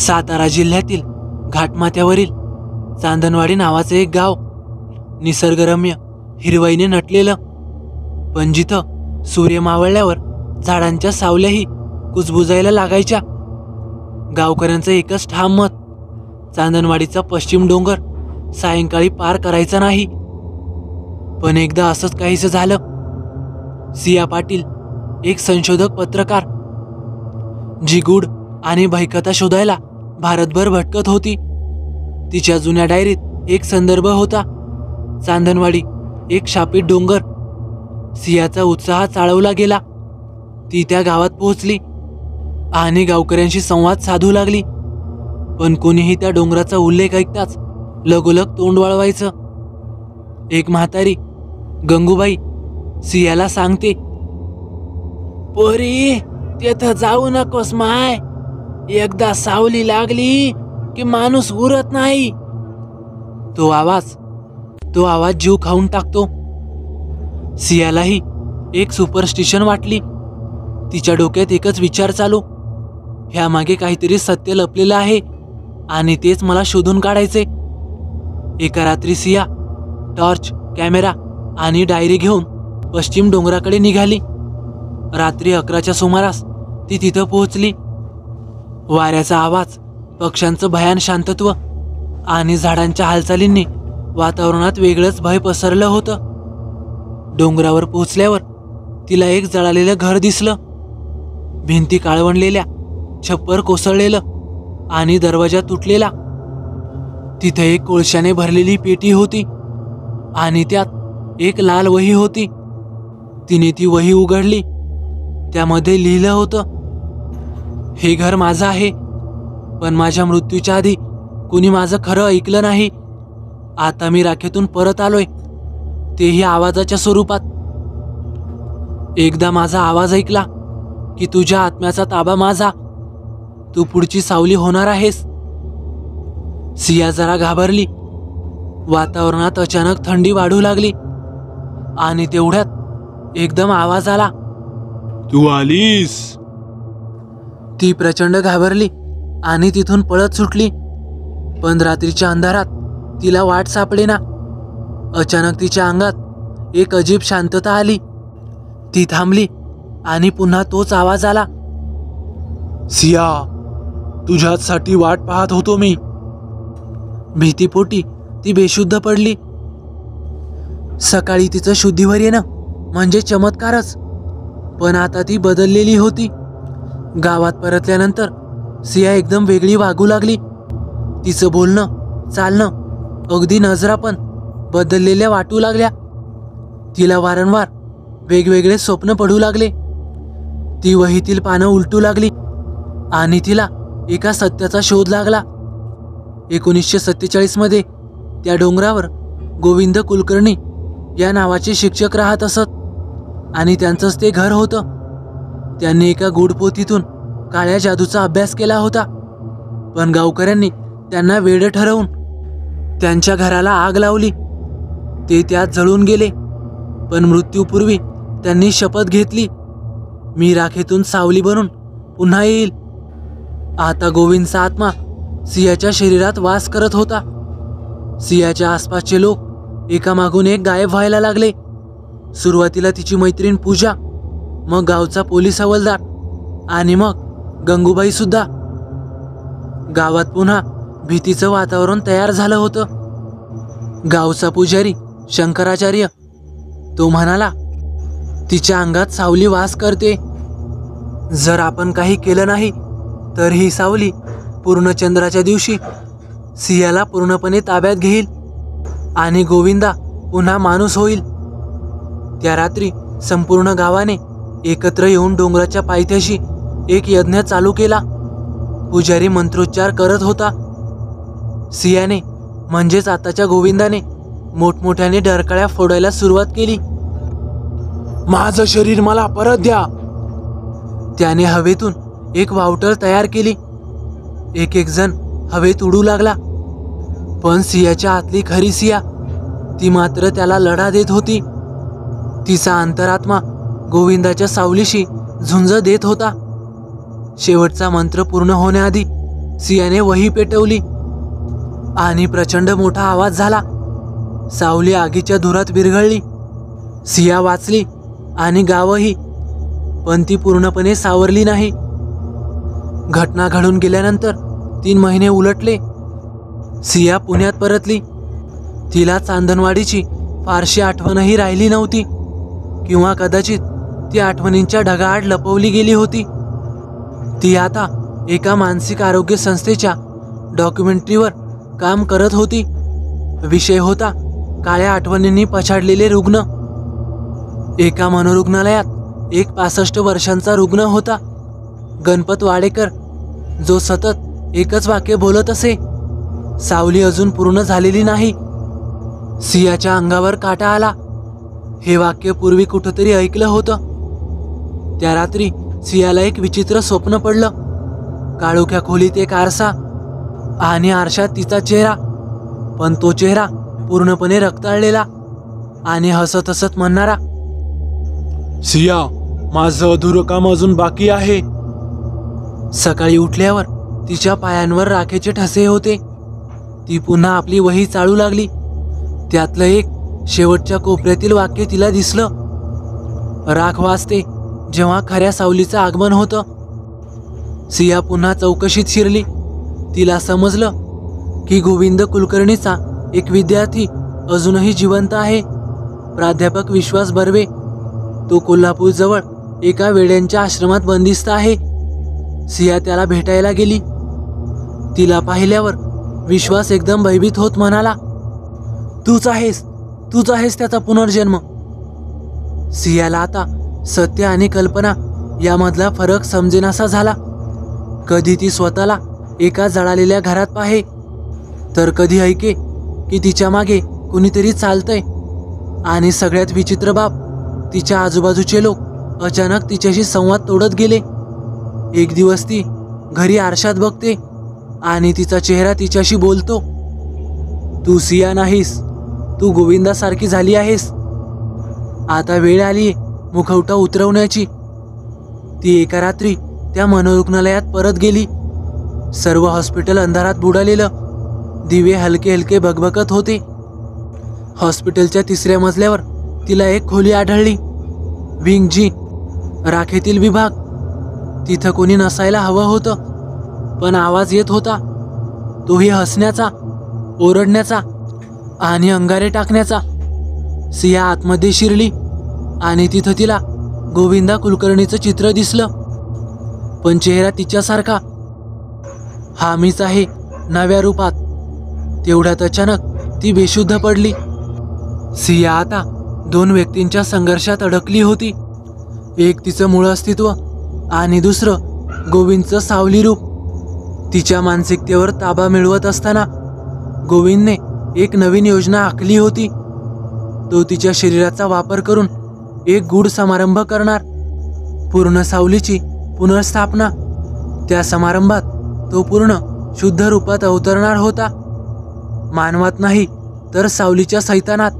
सातारा जिल्ह्यातील घाटमाथ्यावरील चांदणवाडी नावाचे एक गाव, निसर्गरम्य हिरवाईने नटलेलं, पण जिथं सूर्य मावळल्यावर झाडांच्या सावल्याही कुजबुजायला लागायच्या. गावकऱ्यांचं एकच ठाम मत, चांदणवाडीचा पश्चिम डोंगर सायंकाळी पार करायचा नाही. पण एकदा असंच काहीसं झालं. सिया पाटील, एक संशोधक पत्रकार, जी गूढ आणि भयकथा शोधायला भारतभर भटकत होती. तिच्या जुन्या डायरीत एक संदर्भ होता, चांदणवाडी, एक शापित डोंगर. सियाचा उत्साह चाळवला गेला. ती त्या गावात पोहोचली आणि गावकऱ्यांशी संवाद साधू लागली. पण कोणीही त्या डोंगराचा उल्लेख ऐकताच लगोलग तोंड वळवायचं. एक म्हातारी, गंगूबाई, सियाला सांगते, पोरी, तेथं जाऊ नकोस माय. एकदा सावली लागली की माणूस उरत नाही. तो आवाज जीव खाऊन टाकतो. सियालाही एक सुपरस्टिशन वाटली. तिच्या डोक्यात एकच विचार चालू, ह्यामागे काहीतरी सत्य लपलेलं आहे आणि तेच मला शोधून काढायचे. एका रात्री सिया टॉर्च, कॅमेरा आणि डायरी घेऊन पश्चिम डोंगराकडे निघाली. रात्री 11च्या सुमारास ती तिथं पोहोचली. वाऱ्याचा आवाज, पक्ष्यांचं भयान शांतत्व आणि झाडांच्या हालचालींनी वातावरणात वेगळंच भय पसरलं होतं. डोंगरावर पोहोचल्यावर तिला एक जळालेलं घर दिसलं. भिंती काळवंडलेल्या, छप्पर कोसळलेलं आणि दरवाजा तुटलेला. तिथे एक कोळशाने भरलेली पेटी होती आणि त्यात एक लाल वही होती. तिने ती वही उघडली. त्यामध्ये लिहिलं होतं, हे घर माझं आहे, पण माझ्या मृत्यूच्या आधी कुणी माझं खरं ऐकलं नाही. आता मी राखेतून परत आलोय, तेही आवाजाच्या स्वरूपात. एकदा माझा आवाज ऐकला की तुझ्या आत्म्याचा ताबा माझा. तू पुढची सावली होणार आहेस. सिया जरा घाबरली. वातावरणात अचानक थंडी वाढू लागली आणि तेवढ्यात एकदम आवाज आला, तू आलीस. ती प्रचंड घाबरली आणि तिथून पळत सुटली. पण रात्रीच्या अंधारात तिला वाट सापडेना. अचानक तिच्या अंगात एक अजीब शांतता आली. ती थांबली आणि पुन्हा तोच आवाज आला, सिया, तुझ्यासाठी वाट पाहत होतो मी. भीतीपोटी ती बेशुद्ध पडली. सकाळी तिचं शुद्धीवर येणं म्हणजे चमत्कारच, पण आता ती बदललेली होती. गावात परतल्यानंतर सिया एकदम वेगळी वागू लागली. तिचं बोलणं, चालणं, अगदी नजरा पण बदललेल्या वाटू लागल्या. तिला वारंवार वेगवेगळे स्वप्न पडू लागले. ती वहीतील पानं उलटू लागली आणि तिला एका सत्याचा शोध लागला. 1947 मध्ये त्या डोंगरावर गोविंद कुलकर्णी या नावाचे शिक्षक राहत असत आणि त्यांचंच ते घर होतं. त्यांनी एका गूढ पोथीतून काळ्या जादूचा अभ्यास केला होता. पण गावकऱ्यांनी त्यांना वेडं ठरवून त्यांच्या घराला आग लावली. ते त्यात जळून गेले. पण मृत्यूपूर्वी त्यांनी शपथ घेतली, मी राखेतून सावली बनून पुन्हा येईल. आता गोविंदचा आत्मा सियाच्या शरीरात वास करत होता. सियाच्या आसपासचे लोक एकामागून एक गायब व्हायला लागले. सुरुवातीला तिची मैत्रीण पूजा, मग गावचा पोलीस हवालदार आणि मग गंगूबाई सुद्धा. गावात पुन्हा भीतीचं वातावरण तयार झालं होतं. गावचा पुजारी शंकराचार्य, तो म्हणाला, तिच्या अंगात सावली वास करते. जर आपण काही केलं नाही तर ही सावली पूर्णचंद्राच्या दिवशी सियाला पूर्णपणे ताब्यात घेईल आणि गोविंदा पुन्हा माणूस होईल. त्या रात्री संपूर्ण गावाने एकत्र येऊन डोंगराच्या पायथ्याशी एक यज्ञ चालू केला. पुजारी मंत्रोच्चार करत होता. सियाने, म्हणजेच आताच्या गोविंदाने, मोठमोठ्याने डरकाळ्या फोडायला सुरुवात केली. माझं शरीर मला परत द्या. त्याने हवेतून एक वावटळ तयार केली. एक एक जण हवेत उडू लागला. पण सियाच्या आतली खरी सिया, ती मात्र त्याला लढा देत होती. तिचा अंतरात्मा गोविंदाच्या सावलीशी झुंज देत होता. शेवटचा मंत्र पूर्ण होण्याआधी सियाने वही पेटवली आणि प्रचंड मोठा आवाज झाला. सावली आगीच्या धुरात विरघळली. सिया वाचली आणि गावही, पण ती पूर्णपणे सावरली नाही. घटना घडून गेल्यानंतर 3 महिने उलटले. सिया पुण्यात परतली. तिला चांदणवाडीची फारशी आठवणही राहिली नव्हती, किंवा कदाचित ती आठवणींच्या ढगाआड लपवली गेली होती. ती आता एका मानसिक आरोग्य संस्थेच्या डॉक्युमेंटरीवर काम करत होती. विषय होता काळ्या आठवणींनी पछाडलेले रुग्ण. एका मनोरुग्णालयात एक 65 वर्षांचा रुग्ण होता, गणपत वाडेकर, जो सतत एकच वाक्य बोलत असे, सावली अजून पूर्ण झालेली नाही. सियाच्या अंगावर काटा आला. हे वाक्य पूर्वी कुठंतरी ऐकलं होतं. त्या रात्री सियाला एक विचित्र स्वप्न पडलं. काळोख्या खोलीत एक आरसा आणि आरशात तिचा चेहरा, पण तो चेहरा पूर्णपणे रक्ताळलेला आणि हसत हसत म्हणणारा, सिया, माझं अधुरं काम अजून बाकी आहे. सकाळी उठल्यावर तिच्या पायांवर राखेचे ठसे होते. ती पुन्हा आपली वही चाळू लागली. त्यातलं एक शेवटच्या कोपऱ्यातील वाक्य तिला दिसलं. राख वाजते जेव्हा खऱ्या सावलीचं आगमन होतं. सिया पुन्हा चौकशीत शिरली. तिला समजलं की गोविंद कुलकर्णीचा एक विद्यार्थी अजूनही जिवंत आहे, प्राध्यापक विश्वास बर्वे. तो कोल्हापूरजवळ एका वेड्यांच्या आश्रमात बंदिस्त आहे. सिया त्याला भेटायला गेली. तिला पाहिल्यावर विश्वास एकदम भयभीत होत म्हणाला, तूच आहेस त्याचा पुनर्जन्म. सियाला आता सत्य आणि कल्पना यामधला फरक समजेनासा झाला. कधी ती स्वतःला एका जळालेल्या घरात पाहे, तर कधी ऐके की तिच्या मागे कुणीतरी चालतंय. आणि सगळ्यात विचित्र बाब, तिच्या आजूबाजूचे लोक अचानक तिच्याशी संवाद तोडत गेले. एक दिवस ती घरी आरशात बघते आणि तिचा चेहरा तिच्याशी बोलतो, तू सिया नाहीस, तू गोविंदासारखी झाली आहेस. आता वेळ आली मुखवटा उतरवण्याची. ती एका रात्री त्या मनोरुग्णालयात परत गेली. सर्व हॉस्पिटल अंधारात बुडालेलं. दिवे हलके हलके भगभगत होते. हॉस्पिटलच्या 3ऱ्या मजल्यावर तिला एक खोली आढळली. विंग जी, राखेतील विभाग. तिथं कोणी नसायला हवं होतं, पण आवाज येत होता, तोही हसण्याचा, ओरडण्याचा आणि अंगारे टाकण्याचा. सिया आतमध्ये शिरली आणि तिथं तिला गोविंदा कुलकर्णीचं चित्र दिसलं, पण चेहरा तिच्यासारखा. हा मीच आहे, नव्या रूपात. तेवढ्यात अचानक ती बेशुद्ध पडली. सिया आता 2 व्यक्तींच्या संघर्षात अडकली होती. एक तिचं मूळ अस्तित्व आणि दुसरं गोविंदचं सावली रूप. तिच्या मानसिकतेवर ताबा मिळवत असताना गोविंदने एक नवीन योजना आखली होती. तो तिच्या शरीराचा वापर करून एक गूढ समारंभ करणार, पूर्ण सावलीची पुनर्स्थापना. त्या समारंभात तो पूर्ण शुद्ध रूपात अवतरणार होता, मानवात नाही तर सावलीच्या सैतानात.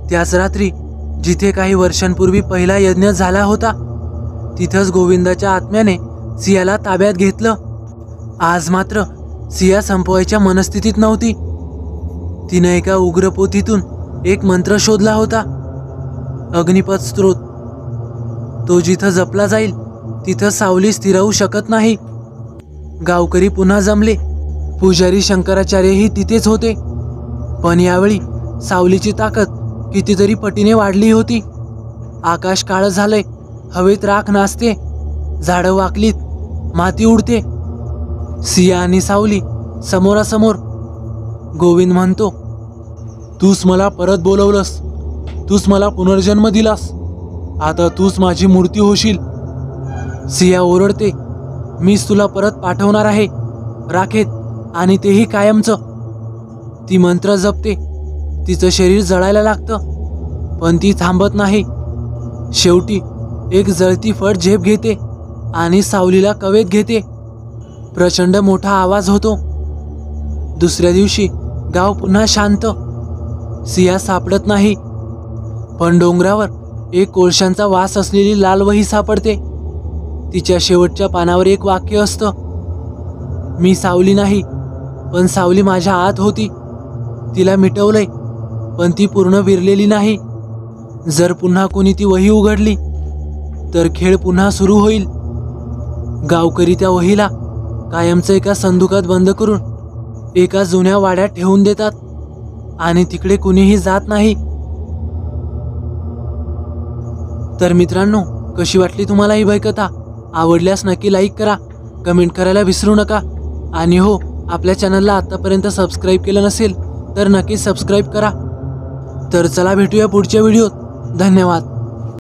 त्याच रात्री जिथे काही वर्षांपूर्वी पहिला यज्ञ झाला होता, तिथंच गोविंदाच्या आत्म्याने सियाला ताब्यात घेतलं. आज मात्र सिया संपवायच्या मनस्थितीत नव्हती. तिने एका उग्र पोथीतून एक मंत्र शोधला होता, अग्निपथ स्त्रोत. तो जिथं जपला जाईल तिथं सावली स्थिर होऊ शकत नाही. गावकरी पुन्हा जमले. पुजारी शंकराचार्यही तिथेच होते. पण यावेळी सावलीची ताकद कितीतरी पटीने वाढली होती. आकाश काळं झालंय, हवेत राख नाचते, झाडं वाकलीत, माती उडते. सिया आणि सावली समोरासमोर. गोविंद म्हणतो, तूच मला परत बोलवलंस, तूच मला पुनर्जन्म दिलास. आता तूच माझी मूर्ती होशील. सिया ओरडते, मीच तुला परत पाठवणार आहे, राखेत, आणि तेही कायमचं. ती मंत्र जपते. तिचं शरीर जळायला लागतं, पण ती थांबत नाही. शेवटी एक जळती फट झेप घेते आणि सावलीला कवेत घेते. प्रचंड मोठा आवाज होतो. दुसऱ्या दिवशी गाव पुन्हा शांत. सिया सापडत नाही, पण डोंगरावर एक कोळशांचा वास असलेली लाल वही सापडते. तिच्या शेवटच्या पानावर एक वाक्य असतं, मी सावली नाही, पण सावली माझ्या आत होती. तिला मिटवलंय, पण ती पूर्ण विरलेली नाही. जर पुन्हा कोणी ती वही उघडली तर खेळ पुन्हा सुरू होईल. गावकरी त्या वहीला कायमचं एका संदुकात बंद करून एका जुन्या वाड्यात ठेवून देतात आणि तिकडे कुणीही जात नाही. तर मित्रांनो, कशी वाटली तुम्हाला ही भयकथा? आवडल्यास नक्की लाईक करा, कमेंट करायला विसरू नका. आणि हो, आपल्या चॅनलला आतापर्यंत सबस्क्राईब केलं नसेल तर नक्की सबस्क्राईब करा. तर चला भेटूया पुढच्या व्हिडिओत. धन्यवाद.